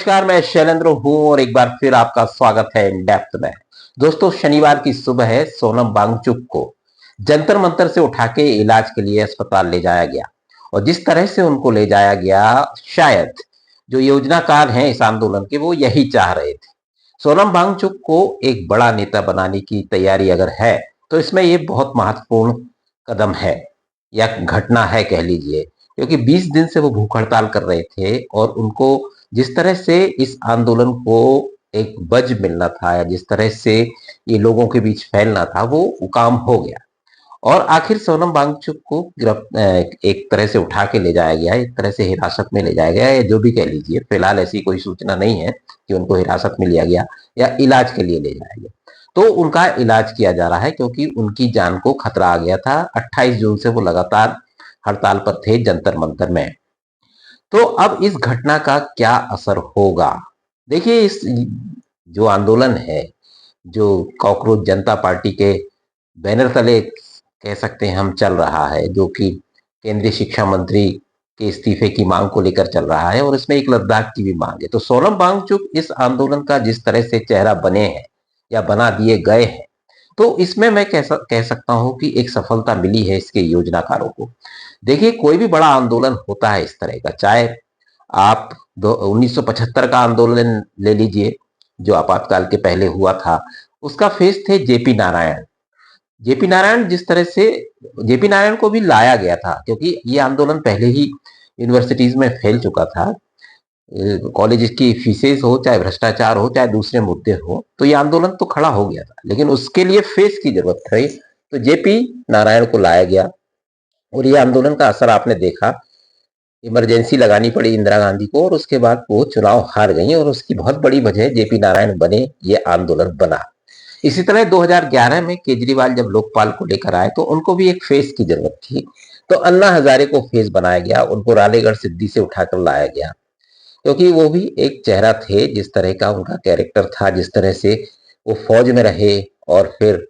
नमस्कार, मैं शैलेंद्र हूं और एक बार फिर आपका स्वागत है इन डेप्थ में। दोस्तों, शनिवार की सुबह है सोनम वांगचुक को जंतर मंतर से उठा के इलाज के लिए अस्पताल ले जाया गया। और जिस तरह से उनको ले जाया गया, शायद जो योजनाकार हैं इस आंदोलन के वो यही चाह रहे थे। सोनम वांगचुक को एक बड़ा नेता बनाने की तैयारी अगर है तो इसमें ये बहुत महत्वपूर्ण कदम है या घटना है कह लीजिए, क्योंकि 20 दिन से वो भूख हड़ताल कर रहे थे और उनको जिस तरह से इस आंदोलन को एक बज मिलना था या जिस तरह से ये लोगों के बीच फैलना था वो काम हो गया। और आखिर सोनम वांगचुक को एक तरह से उठा के ले जाया गया, एक तरह से हिरासत में ले जाया गया, या जो भी कह लीजिए। फिलहाल ऐसी कोई सूचना नहीं है कि उनको हिरासत में लिया गया या इलाज के लिए ले जाया गया। तो उनका इलाज किया जा रहा है क्योंकि उनकी जान को खतरा आ गया था। 28 जून से वो लगातार हड़ताल पर थे जंतर मंतर में। तो अब इस घटना का क्या असर होगा? देखिए, इस जो आंदोलन है, जो कॉकरोच जनता पार्टी के बैनर तले कह सकते हैं हम चल रहा है, जो कि केंद्रीय शिक्षा मंत्री के इस्तीफे की मांग को लेकर चल रहा है और इसमें एक लद्दाख की भी मांग है। तो सोनम वांगचुक इस आंदोलन का जिस तरह से चेहरा बने हैं या बना दिए गए हैं, तो इसमें मैं कह सकता हूं कि एक सफलता मिली है इसके योजनाकारों को। देखिए, कोई भी बड़ा आंदोलन होता है इस तरह का, चाहे आप 1975 का आंदोलन ले लीजिए जो आपातकाल के पहले हुआ था। उसका फेस थे जेपी नारायण। जेपी नारायण जिस तरह से जेपी नारायण को भी लाया गया था क्योंकि ये आंदोलन पहले ही यूनिवर्सिटीज में फैल चुका था। कॉलेज की फीसेस हो, चाहे भ्रष्टाचार हो, चाहे दूसरे मुद्दे हो, तो ये आंदोलन तो खड़ा हो गया था, लेकिन उसके लिए फेस की जरूरत थी। तो जेपी नारायण को लाया गया और ये आंदोलन का असर आपने देखा। इमरजेंसी लगानी पड़ी इंदिरा गांधी को और उसके बाद वो चुनाव हार गई और उसकी बहुत बड़ी वजह जेपी नारायण बने, ये आंदोलन बना। इसी तरह 2011 में केजरीवाल जब लोकपाल को लेकर आए तो उनको भी एक फेस की जरूरत थी। तो अन्ना हजारे को फेस बनाया गया, उनको रालेगढ़ सिद्धि से उठाकर लाया गया क्योंकि वो भी एक चेहरा थे। जिस तरह का उनका कैरेक्टर था, जिस तरह से वो फौज में रहे और फिर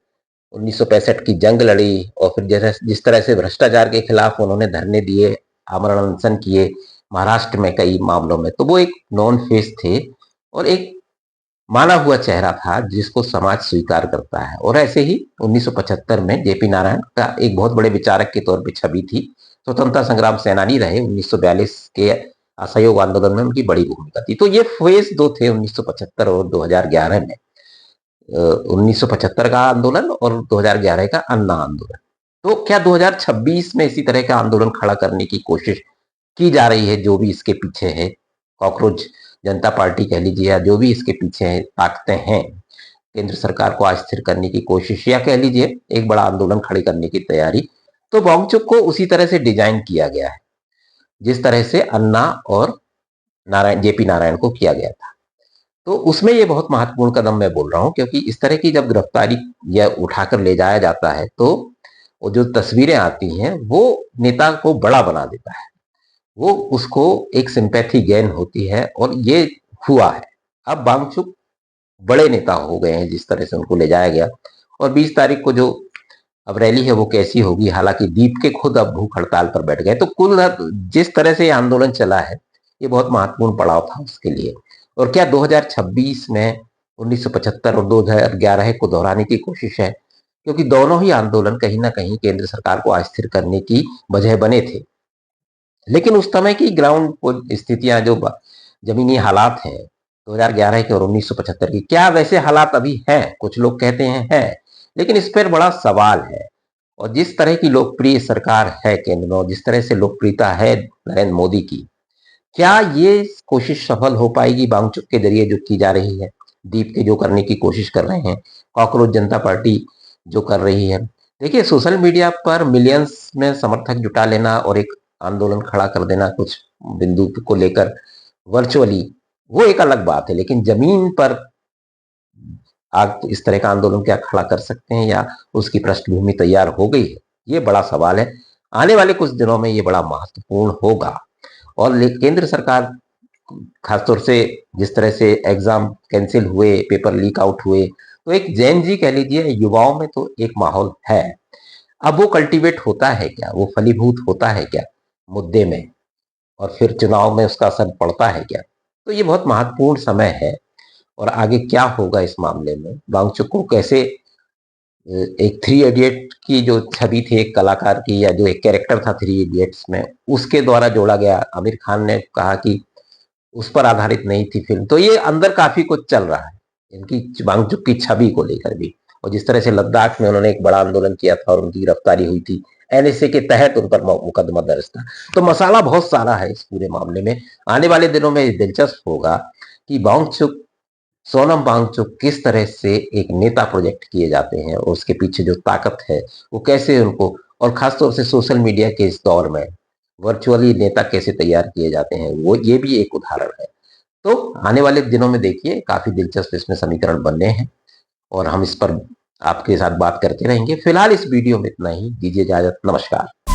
1965 की जंग लड़ी और फिर जिस तरह से भ्रष्टाचार के खिलाफ उन्होंने धरने दिए, आमरण अनशन किए महाराष्ट्र में कई मामलों में, तो वो एक नॉन फेस थे और एक माना हुआ चेहरा था जिसको समाज स्वीकार करता है। और ऐसे ही 1975 में जेपी नारायण का एक बहुत बड़े विचारक के तौर पर छवि थी। स्वतंत्रता संग्राम सेनानी रहे, 1942 के असहयोग आंदोलन में उनकी बड़ी भूमिका थी। तो ये फेज दो थे 1975 और 2011 में। 1975 का आंदोलन और 2011 का अन्ना आंदोलन। तो क्या 2026 में इसी तरह का आंदोलन खड़ा करने की कोशिश की जा रही है? जो भी इसके पीछे है, कॉकरोच जनता पार्टी कह लीजिए या जो भी इसके पीछे ताकतें हैं, केंद्र सरकार को अस्थिर करने की कोशिश या कह लीजिए एक बड़ा आंदोलन खड़े करने की तैयारी, तो वांगचुक को उसी तरह से डिजाइन किया गया है जिस तरह से अन्ना और नारायण जेपी नारायण को किया गया था। तो उसमें ये बहुत महत्वपूर्ण कदम मैं बोल रहा हूं क्योंकि इस तरह की जब गिरफ्तारी या उठाकर ले जाया जाता है तो वो जो तस्वीरें आती हैं वो नेता को बड़ा बना देता है, वो उसको एक सिंपैथी गेन होती है और ये हुआ है। अब वांगचुक बड़े नेता हो गए हैं जिस तरह से उनको ले जाया गया। और 20 तारीख को जो अब रैली है वो कैसी होगी, हालांकि दीप के खुद अब भूख हड़ताल पर बैठ गए। तो कुल जिस तरह से ये आंदोलन चला है ये बहुत महत्वपूर्ण पड़ाव था उसके लिए। और क्या 2026 में 1975 और 2011 को दोहराने की कोशिश है? क्योंकि दोनों ही आंदोलन कहीं ना कहीं केंद्र सरकार को अस्थिर करने की वजह बने थे। लेकिन उस समय की ग्राउंड स्थितियां, जो जमीनी हालात हैं 2011 के और 1975 की, क्या वैसे हालात अभी हैं? कुछ लोग कहते हैं है, लेकिन इस पर बड़ा सवाल है। और जिस तरह की लोकप्रिय सरकार है केंद्र में, जिस तरह से लोकप्रियता है नरेंद्र मोदी की, क्या ये कोशिश सफल हो पाएगी वांगचुक के जरिए जो की जा रही है? दीप के जो करने की कोशिश कर रहे हैं, कॉकरोच जनता पार्टी जो कर रही है। देखिए, सोशल मीडिया पर मिलियंस में समर्थक जुटा लेना और एक आंदोलन खड़ा कर देना कुछ बिंदु को लेकर वर्चुअली, वो एक अलग बात है। लेकिन जमीन पर आप इस तरह का आंदोलन क्या खड़ा कर सकते हैं या उसकी पृष्ठभूमि तैयार हो गई है? ये बड़ा सवाल है। आने वाले कुछ दिनों में ये बड़ा महत्वपूर्ण होगा। और केंद्र सरकार खासतौर से जिस तरह से एग्जाम कैंसिल हुए, पेपर लीक आउट हुए, तो एक जैन जी कह लीजिए युवाओं में तो एक माहौल है। अब वो कल्टीवेट होता है क्या, वो फलीभूत होता है क्या मुद्दे में, और फिर चुनाव में उसका असर पड़ता है क्या? तो ये बहुत महत्वपूर्ण समय है और आगे क्या होगा इस मामले में, वांगचुक को कैसे एक थ्री इडियट की जो छवि थी एक कलाकार की, या जो एक कैरेक्टर था थ्री इडियट्स में, उसके द्वारा जोड़ा गया। आमिर खान ने कहा कि उस पर आधारित नहीं थी फिल्म। तो ये अंदर काफी कुछ चल रहा है इनकी वांगचुक की छवि को लेकर भी। और जिस तरह से लद्दाख में उन्होंने एक बड़ा आंदोलन किया था और उनकी गिरफ्तारी हुई थी, एनएसए के तहत उन पर मुकदमा दर्ज था। तो मसाला बहुत सारा है इस पूरे मामले में। आने वाले दिनों में दिलचस्प होगा कि वांगचुक, सोनम वांगचुक किस तरह से एक नेता प्रोजेक्ट किए जाते हैं और उसके पीछे जो ताकत है वो कैसे उनको, और खासतौर से सोशल मीडिया के इस दौर में वर्चुअली नेता कैसे तैयार किए जाते हैं, वो ये भी एक उदाहरण है। तो आने वाले दिनों में देखिए काफी दिलचस्प इसमें समीकरण बनने हैं और हम इस पर आपके साथ बात करते रहेंगे। फिलहाल इस वीडियो में इतना ही, दीजिए इजाजत, नमस्कार।